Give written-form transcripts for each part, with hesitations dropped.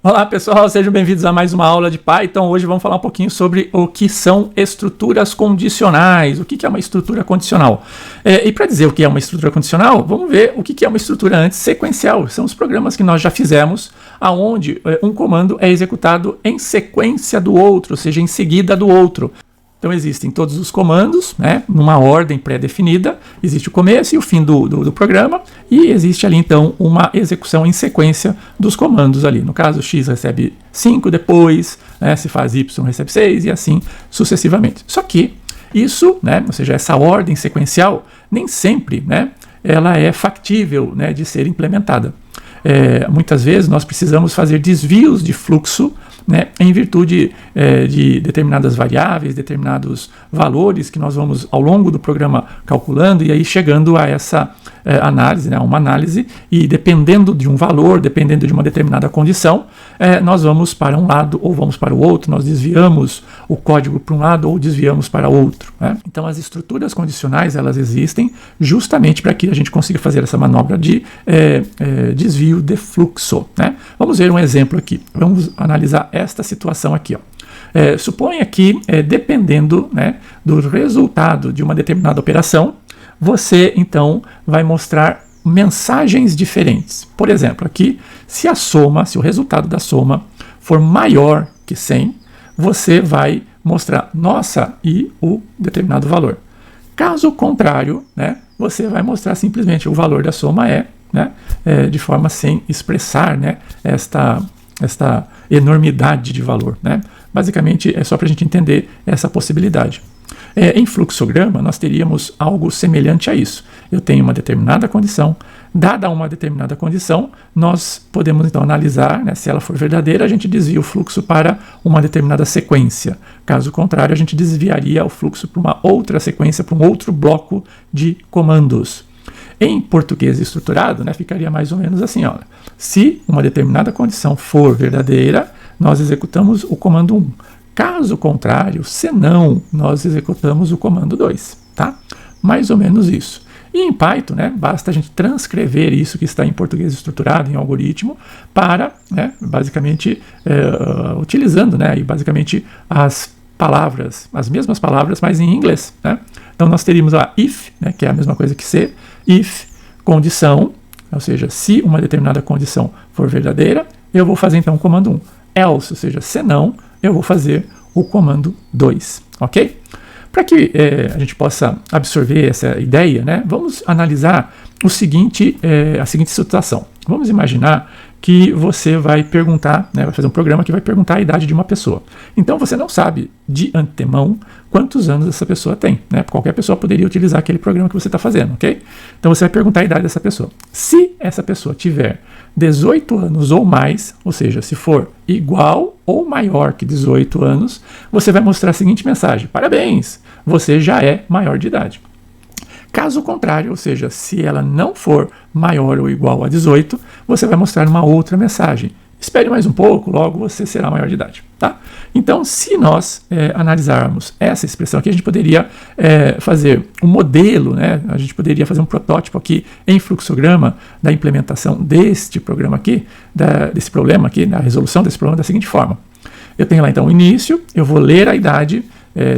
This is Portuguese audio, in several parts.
Olá pessoal, sejam bem-vindos a mais uma aula de Python. Hoje vamos falar um pouquinho sobre o que são estruturas condicionais. O que é uma estrutura condicional? E para dizer o que é uma estrutura condicional, vamos ver o que é uma estrutura antissequencial. São os programas que nós já fizemos, aonde um comando é executado em sequência do outro, ou seja, em seguida do outro. Então existem todos os comandos, né, numa ordem pré-definida, existe o começo e o fim do programa, e existe ali então uma execução em sequência dos comandos ali. No caso, x recebe 5, depois se faz y recebe 6 e assim sucessivamente. Só que isso, né, ou seja, essa ordem sequencial, nem sempre, né, ela é factível, né, de ser implementada. Muitas vezes nós precisamos fazer desvios de fluxo, né, em virtude de determinadas variáveis, determinados valores que nós vamos ao longo do programa calculando e aí chegando a essa análise, né, uma análise, e dependendo de um valor, dependendo de uma determinada condição, nós vamos para um lado ou vamos para o outro, nós desviamos o código para um lado ou desviamos para outro, né? Então as estruturas condicionais, elas existem justamente para que a gente consiga fazer essa manobra de desvio de fluxo, né? Vamos ver um exemplo aqui, vamos analisar esta situação aqui, ó. Suponha que, dependendo, né, do resultado de uma determinada operação, você então vai mostrar mensagens diferentes. Por exemplo, aqui, se o resultado da soma for maior que 100, você vai mostrar nossa e o determinado valor. Caso contrário, né, você vai mostrar simplesmente o valor da soma de forma sem expressar, né, esta enormidade de valor, né? Basicamente é só para a gente entender essa possibilidade. Em fluxograma nós teríamos algo semelhante a isso. Eu tenho uma determinada condição, dada uma determinada condição, nós podemos então analisar, né, se ela for verdadeira, a gente desvia o fluxo para uma determinada sequência. Caso contrário, a gente desviaria o fluxo para uma outra sequência, para um outro bloco de comandos. Em português estruturado, né, ficaria mais ou menos assim, olha. Se uma determinada condição for verdadeira, nós executamos o comando 1. Caso contrário, senão, nós executamos o comando 2, tá? Mais ou menos isso. E em Python, né, basta a gente transcrever isso que está em português estruturado, em algoritmo, para, né, basicamente, utilizando, né, e basicamente as palavras, as mesmas palavras, mas em inglês, né? Então nós teríamos a if, né, que é a mesma coisa que se, if, condição, ou seja, se uma determinada condição for verdadeira, eu vou fazer então o comando 1. Else, ou seja, senão, eu vou fazer o comando 2, ok? Para que a gente possa absorver essa ideia, né, vamos analisar a seguinte situação. Vamos imaginar que você vai perguntar, né, vai fazer um programa que vai perguntar a idade de uma pessoa. Então você não sabe de antemão quantos anos essa pessoa tem, né? Qualquer pessoa poderia utilizar aquele programa que você está fazendo, ok? Então você vai perguntar a idade dessa pessoa. Se essa pessoa tiver 18 anos ou mais, ou seja, se for igual ou maior que 18 anos, você vai mostrar a seguinte mensagem: parabéns, você já é maior de idade. Caso contrário, ou seja, se ela não for maior ou igual a 18, você vai mostrar uma outra mensagem: espere mais um pouco, logo você será maior de idade, tá? Então, se nós analisarmos essa expressão aqui, a gente poderia fazer um modelo, né? A gente poderia fazer um protótipo aqui em fluxograma da implementação deste programa aqui, desse problema aqui, da resolução desse problema da seguinte forma. Eu tenho lá então o início, eu vou ler a idade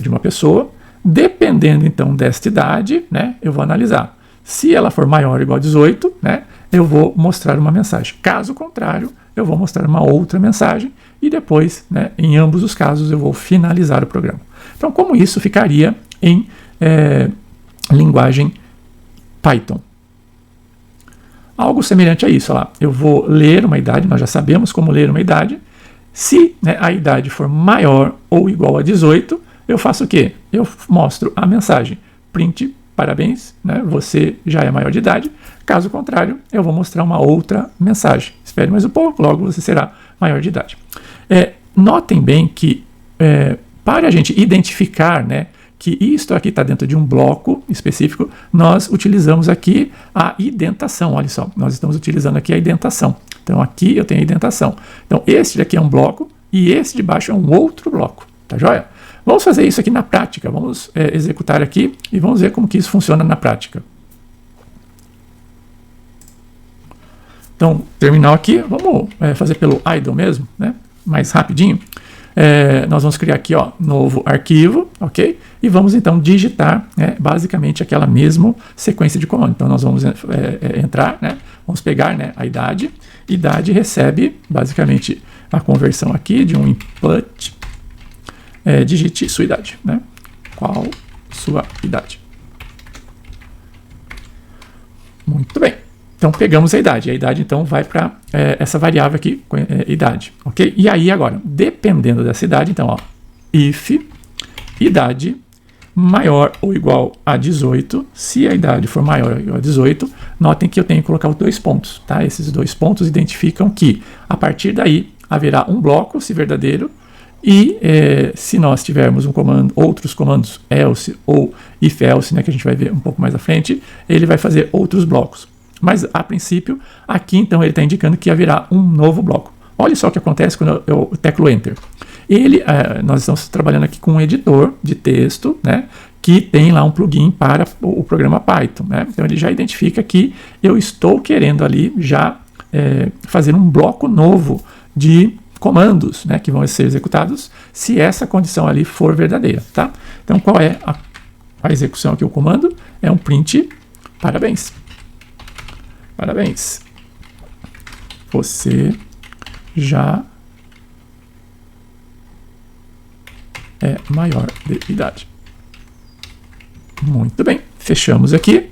de uma pessoa. Dependendo então desta idade, né, eu vou analisar. Se ela for maior ou igual a 18, né, eu vou mostrar uma mensagem. Caso contrário, eu vou mostrar uma outra mensagem e depois, né, em ambos os casos, eu vou finalizar o programa. Então, como isso ficaria em linguagem Python? Algo semelhante a isso. Olha lá, eu vou ler uma idade, nós já sabemos como ler uma idade. Se, né, a idade for maior ou igual a 18, eu faço o quê? Eu mostro a mensagem: print, parabéns, né, você já é maior de idade. Caso contrário, eu vou mostrar uma outra mensagem: espere mais um pouco, logo você será maior de idade. Notem bem que para a gente identificar, né, que isto aqui está dentro de um bloco específico, nós utilizamos aqui a indentação. Olha só, nós estamos utilizando aqui a indentação. Então aqui eu tenho a indentação. Então este daqui é um bloco e esse de baixo é um outro bloco, tá joia? Vamos fazer isso aqui na prática, vamos executar aqui e vamos ver como que isso funciona na prática. Então, terminal aqui, vamos fazer pelo idle mesmo, né? Mais rapidinho. Nós vamos criar aqui, ó, novo arquivo, ok? E vamos então digitar, né, basicamente aquela mesma sequência de comando. Então nós vamos entrar, né? Vamos pegar, né, a idade. Idade recebe basicamente a conversão aqui de um input. Digite sua idade, né? Qual sua idade? Muito bem. Então pegamos a idade então vai para essa variável aqui, idade, ok? E aí agora, dependendo dessa idade, então, ó, if idade maior ou igual a 18, se a idade for maior ou igual a 18, notem que eu tenho que colocar os 2 pontos, tá? Esses 2 pontos identificam que a partir daí haverá um bloco, se verdadeiro, e se nós tivermos outros comandos else ou if else, né, que a gente vai ver um pouco mais à frente, ele vai fazer outros blocos. Mas, a princípio, aqui, então, ele está indicando que haverá um novo bloco. Olha só o que acontece quando eu teclo Enter. Nós estamos trabalhando aqui com um editor de texto, né, que tem lá um plugin para o programa Python, né? Então, ele já identifica que eu estou querendo ali já fazer um bloco novo de comandos, né, que vão ser executados se essa condição ali for verdadeira, tá? Então, qual é a execução aqui? O comando é um print parabéns. Parabéns. Você já é maior de idade. Muito bem. Fechamos aqui.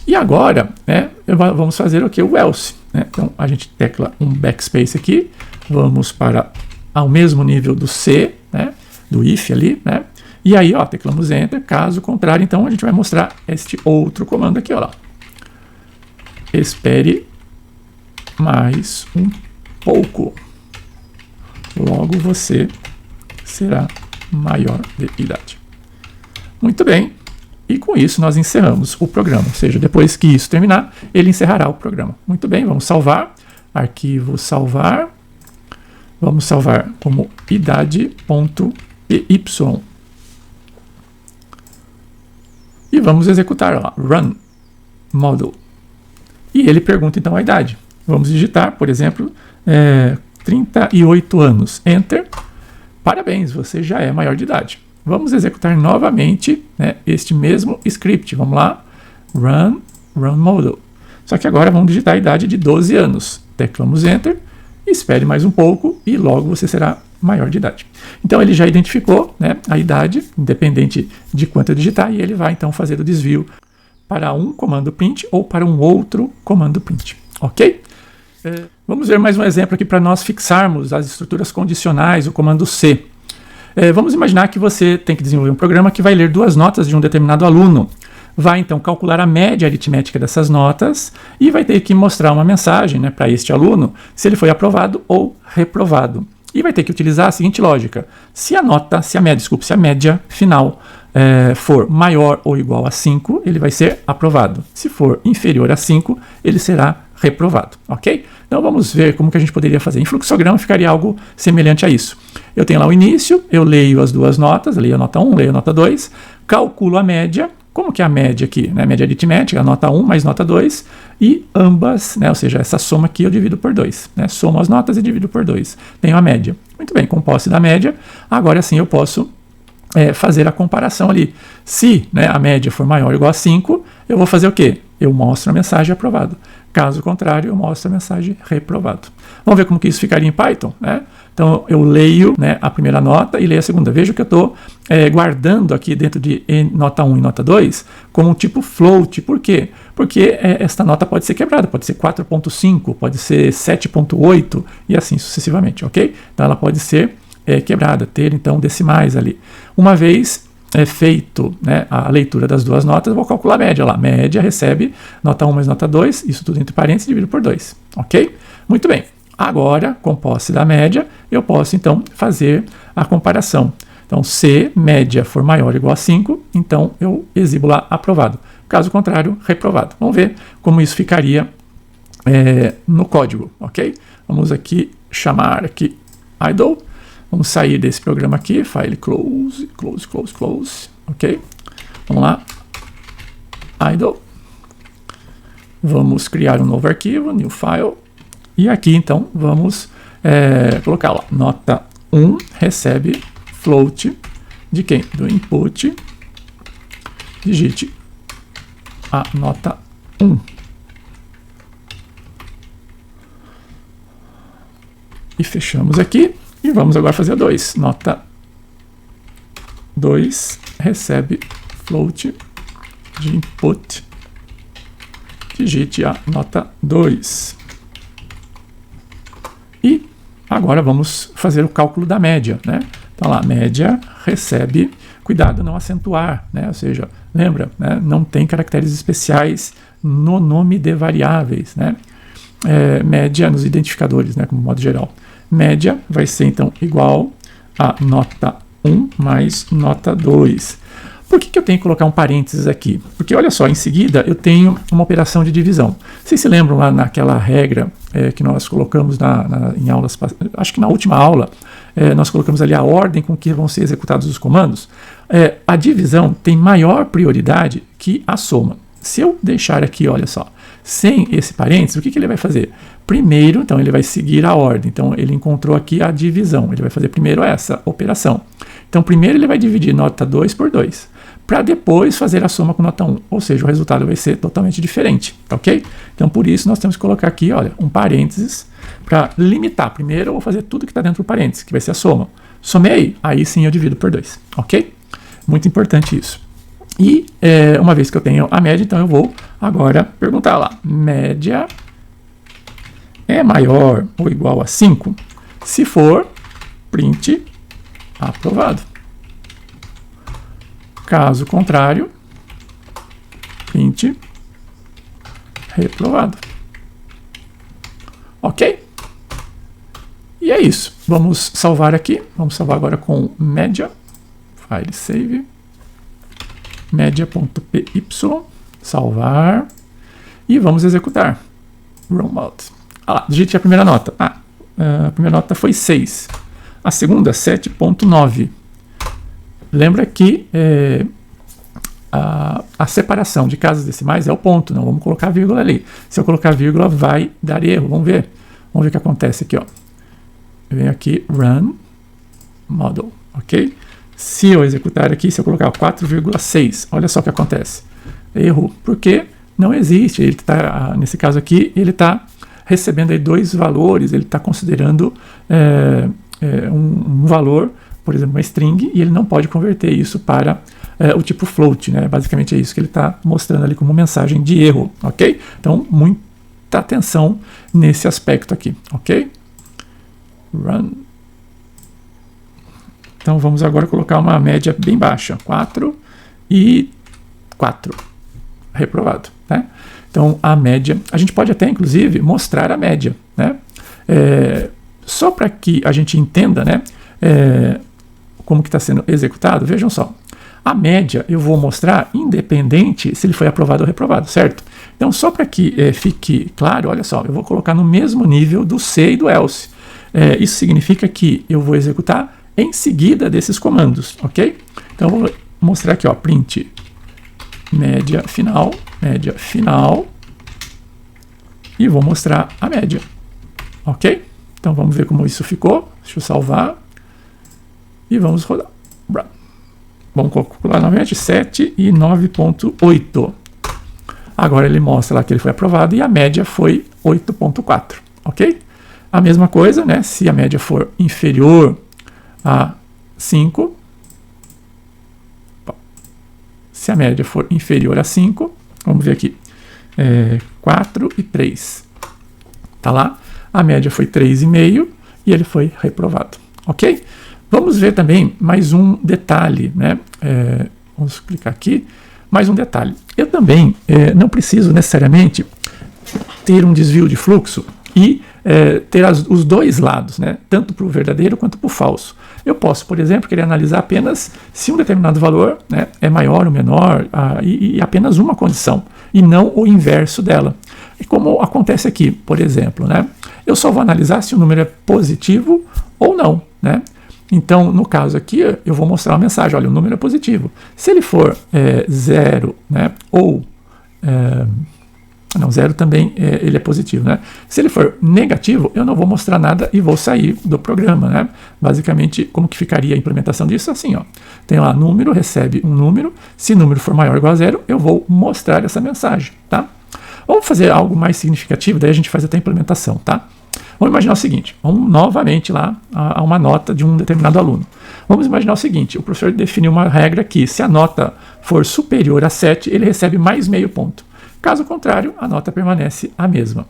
E agora, né, vamos fazer o que? O else. Né? Então, a gente tecla um backspace aqui. Vamos para ao mesmo nível do C, né, do if ali, né? E aí, ó, teclamos Enter. Caso contrário, então, a gente vai mostrar este outro comando aqui, ó lá. Espere mais um pouco. Logo você será maior de idade. Muito bem. E com isso nós encerramos o programa. Ou seja, depois que isso terminar, ele encerrará o programa. Muito bem, vamos salvar. Arquivo salvar. Vamos salvar como idade.py. E vamos executar lá. Run model. E ele pergunta então a idade. Vamos digitar, por exemplo, 38 anos. Enter. Parabéns, você já é maior de idade. Vamos executar novamente, né, este mesmo script. Vamos lá. Run model. Só que agora vamos digitar a idade de 12 anos. Teclamos Enter. Espere mais um pouco e logo você será maior de idade. Então ele já identificou, né, a idade, independente de quanto eu digitar, e ele vai então fazer o desvio para um comando print ou para um outro comando print, ok? Vamos ver mais um exemplo aqui para nós fixarmos as estruturas condicionais, o comando C. Vamos imaginar que você tem que desenvolver um programa que vai ler 2 notas de um determinado aluno. Vai então calcular a média aritmética dessas notas e vai ter que mostrar uma mensagem, né, para este aluno se ele foi aprovado ou reprovado. E vai ter que utilizar a seguinte lógica: se a média final for maior ou igual a 5, ele vai ser aprovado. Se for inferior a 5, ele será reprovado, ok? Então vamos ver como que a gente poderia fazer. Em fluxograma ficaria algo semelhante a isso. Eu tenho lá o início, eu leio as 2 notas, leio a nota 1, leio a nota 2, calculo a média. Como que é a média aqui? Né? Média aritmética, a nota 1 mais nota 2, e ambas, né, ou seja, essa soma aqui eu divido por 2. Né? Somo as notas e divido por 2. Tenho a média. Muito bem, com posse da média, agora sim eu posso fazer a comparação ali. Se, né, a média for maior ou igual a 5, eu vou fazer o quê? Eu mostro a mensagem aprovado. Caso contrário, eu mostro a mensagem reprovado. Vamos ver como que isso ficaria em Python, né? Então, eu leio, né, a primeira nota e leio a segunda. Veja que eu estou guardando aqui dentro de nota 1 e nota 2 como um tipo float. Por quê? Porque esta nota pode ser quebrada, pode ser 4.5, pode ser 7.8 e assim sucessivamente, ok? Então, ela pode ser quebrada, ter então decimais ali. Uma vez feito, né, a leitura das 2 notas, eu vou calcular a média lá. Média recebe nota 1 mais nota 2, isso tudo entre parênteses, dividido por 2, ok? Muito bem. Agora, com posse da média, eu posso então fazer a comparação. Então, se média for maior ou igual a 5, então eu exibo lá aprovado. Caso contrário, reprovado. Vamos ver como isso ficaria no código, ok? Vamos aqui chamar aqui idle. Vamos sair desse programa aqui, file close, ok? Vamos lá, idle. Vamos criar um novo arquivo, new file, E aqui, então, vamos colocar lá, nota 1 recebe float de quem? Do input, digite a nota 1. E fechamos aqui, e vamos agora fazer a 2. Nota 2 recebe float de input, digite a nota 2. E agora vamos fazer o cálculo da média, né? Então lá, média recebe, cuidado não acentuar, né? Ou seja, lembra, né? Não tem caracteres especiais no nome de variáveis, né? Média nos identificadores, né? Como modo geral. Média vai ser então igual a nota 1 mais nota 2. Por que eu tenho que colocar um parênteses aqui? Porque olha só, em seguida eu tenho uma operação de divisão. Vocês se lembram lá naquela regra que nós colocamos em aulas, acho que na última aula, nós colocamos ali a ordem com que vão ser executados os comandos? A divisão tem maior prioridade que a soma. Se eu deixar aqui, olha só, sem esse parênteses, o que ele vai fazer? Primeiro, então, ele vai seguir a ordem. Então, ele encontrou aqui a divisão. Ele vai fazer primeiro essa operação. Então, primeiro ele vai dividir nota 2 por 2, para depois fazer a soma com nota 1. Ou seja, o resultado vai ser totalmente diferente, tá ok? Então, por isso, nós temos que colocar aqui, olha, um parênteses para limitar. Primeiro, eu vou fazer tudo que está dentro do parênteses, que vai ser a soma. Somei, aí sim eu divido por 2, ok? Muito importante isso. E uma vez que eu tenho a média, então eu vou agora perguntar lá, média é maior ou igual a 5? Se for, print aprovado. Caso contrário, print reprovado. Ok? E é isso. Vamos salvar aqui. Vamos salvar agora com média. File save. Média.py. Salvar. E vamos executar. Run mode. Digite a primeira nota. A primeira nota foi 6. A segunda, 7.9. Lembra que a separação de casas decimais é o ponto. Não vamos colocar vírgula ali. Se eu colocar vírgula, vai dar erro. Vamos ver. Vamos ver o que acontece aqui. Ó. Eu venho aqui, run model. Ok? Se eu executar aqui, se eu colocar 4,6, olha só o que acontece. Erro. Porque não existe. Ele tá, nesse caso aqui, ele está recebendo aí dois valores. Ele está considerando um valor, por exemplo, uma string, e ele não pode converter isso para o tipo float, né? Basicamente é isso que ele está mostrando ali como mensagem de erro, ok? Então, muita atenção nesse aspecto aqui, ok? Run. Então, vamos agora colocar uma média bem baixa, 4 e 4, reprovado, né? Então, a média, a gente pode até, inclusive, mostrar a média, né? Só para que a gente entenda, né? Como que está sendo executado, vejam só. A média eu vou mostrar independente se ele foi aprovado ou reprovado, certo? Então, só para que fique claro, olha só, eu vou colocar no mesmo nível do se e do else. Isso significa que eu vou executar em seguida desses comandos, ok? Então, eu vou mostrar aqui, ó, print média final, e vou mostrar a média, ok? Então, vamos ver como isso ficou. Deixa eu salvar. E vamos rodar. Vamos calcular novamente 7 e 9.8. Agora ele mostra lá que ele foi aprovado e a média foi 8.4, ok? A mesma coisa, né? Se a média for inferior a 5, se a média for inferior a 5, vamos ver aqui, 4 e 3. Tá lá? A média foi 3,5 e ele foi reprovado, ok? Vamos ver também mais um detalhe, né? Vamos clicar aqui. Mais um detalhe. Eu também não preciso necessariamente ter um desvio de fluxo e ter os dois lados, né? Tanto para o verdadeiro quanto para o falso. Eu posso, por exemplo, querer analisar apenas se um determinado valor, né, é maior ou menor e apenas uma condição, e não o inverso dela. E como acontece aqui, por exemplo, né? Eu só vou analisar se o número é positivo ou não, né? Então, no caso aqui, eu vou mostrar uma mensagem, olha, o número é positivo. Se ele for 0, né, ou Não, 0 também ele é positivo, né? Se ele for negativo, eu não vou mostrar nada e vou sair do programa, né? Basicamente, como que ficaria a implementação disso? Assim, ó. Tem lá, número, recebe um número. Se o número for maior ou igual a 0, eu vou mostrar essa mensagem, tá? Vamos fazer algo mais significativo, daí a gente faz até a implementação, tá? Vamos imaginar o seguinte, vamos novamente lá a uma nota de um determinado aluno. Vamos imaginar o seguinte, o professor definiu uma regra que se a nota for superior a 7, ele recebe mais meio ponto. Caso contrário, a nota permanece a mesma.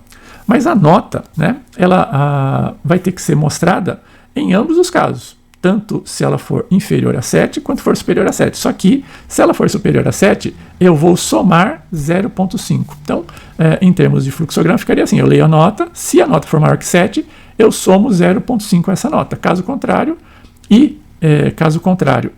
Mas a nota, né, ela vai ter que ser mostrada em ambos os casos, tanto se ela for inferior a 7 quanto for superior a 7. Só que, se ela for superior a 7, eu vou somar 0,5. Então, em termos de fluxograma, ficaria assim, eu leio a nota, se a nota for maior que 7, eu somo 0,5 a essa nota. Caso contrário,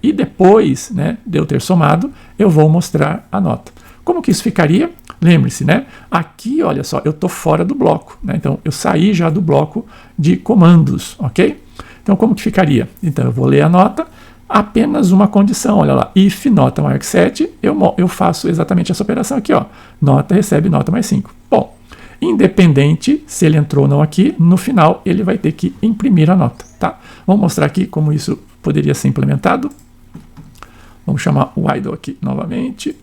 e depois, né, de eu ter somado, eu vou mostrar a nota. Como que isso ficaria? Lembre-se, né? Aqui, olha só, eu estou fora do bloco, né? Então, eu saí já do bloco de comandos, ok? Então, como que ficaria? Então, eu vou ler a nota, apenas uma condição, olha lá, if nota maior que 7, eu faço exatamente essa operação aqui, ó. Nota recebe nota mais 5. Bom, independente se ele entrou ou não aqui, no final ele vai ter que imprimir a nota, tá? Vamos mostrar aqui como isso poderia ser implementado. Vamos chamar o idle aqui novamente.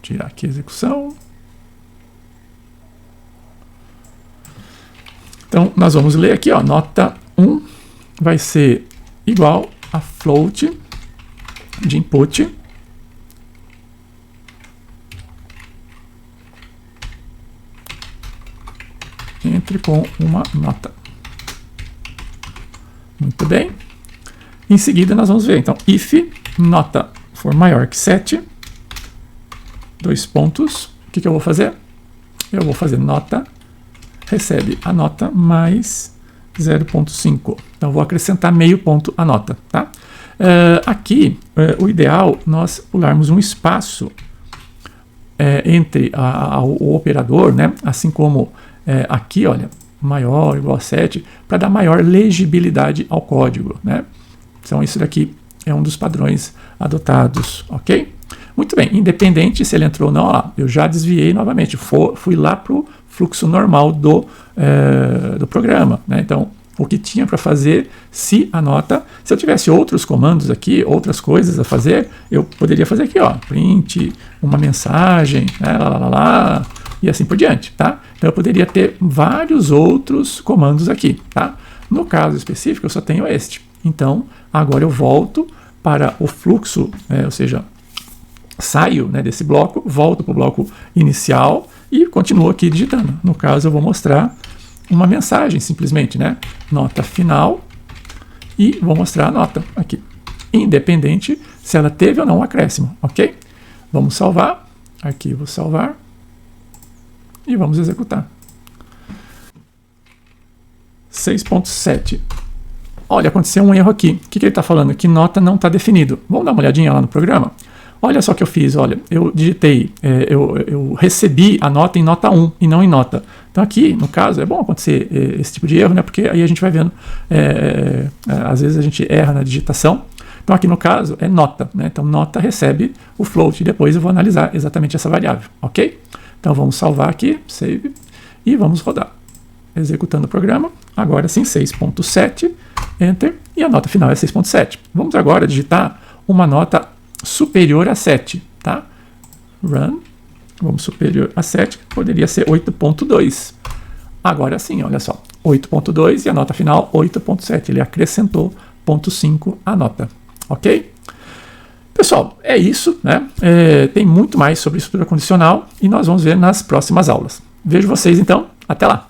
Tirar aqui a execução. Então, nós vamos ler aqui, ó, nota 1 vai ser igual a float de input entre com uma nota. Muito bem. Em seguida, nós vamos ver, então, if nota for maior que 7, dois pontos, o que eu vou fazer? Eu vou fazer nota, recebe a nota mais 0,5. Então, eu vou acrescentar meio ponto à nota, tá? Aqui, o ideal nós pularmos um espaço entre o operador, né? Assim como aqui, olha, maior igual a 7, para dar maior legibilidade ao código, né? Então, isso daqui é um dos padrões adotados, ok? Muito bem, independente se ele entrou ou não, ó, eu já desviei novamente, fui lá para o fluxo normal do programa, né? Então, o que tinha para fazer, se eu tivesse outros comandos aqui, outras coisas a fazer, eu poderia fazer aqui, ó, print, uma mensagem, né, e assim por diante, tá? Então, eu poderia ter vários outros comandos aqui, tá? No caso específico, eu só tenho este. Então, agora eu volto para o fluxo, ou seja, saio, né, desse bloco, volto para o bloco inicial e continuo aqui digitando. No caso, eu vou mostrar uma mensagem simplesmente, né? Nota final, e vou mostrar a nota aqui, independente se ela teve ou não um acréscimo, ok? Vamos salvar, arquivo salvar, e vamos executar. 6.7. Olha, aconteceu um erro aqui. O que ele está falando? Que nota não está definido. Vamos dar uma olhadinha lá no programa? Olha só o que eu fiz, olha, eu digitei, eu recebi a nota em nota 1 e não em nota. Então aqui, no caso, é bom acontecer esse tipo de erro, né? Porque aí a gente vai vendo, às vezes a gente erra na digitação. Então aqui no caso é nota, né? Então nota recebe o float e depois eu vou analisar exatamente essa variável, ok? Então vamos salvar aqui, save, e vamos rodar. Executando o programa, agora sim 6.7, enter, e a nota final é 6.7. Vamos agora digitar uma nota superior a 7, tá? Run, vamos superior a 7, poderia ser 8.2. Agora sim, olha só, 8.2 e a nota final 8.7, ele acrescentou 0.5 à nota, ok? Pessoal, é isso, né? Tem muito mais sobre estrutura condicional e nós vamos ver nas próximas aulas. Vejo vocês então, até lá!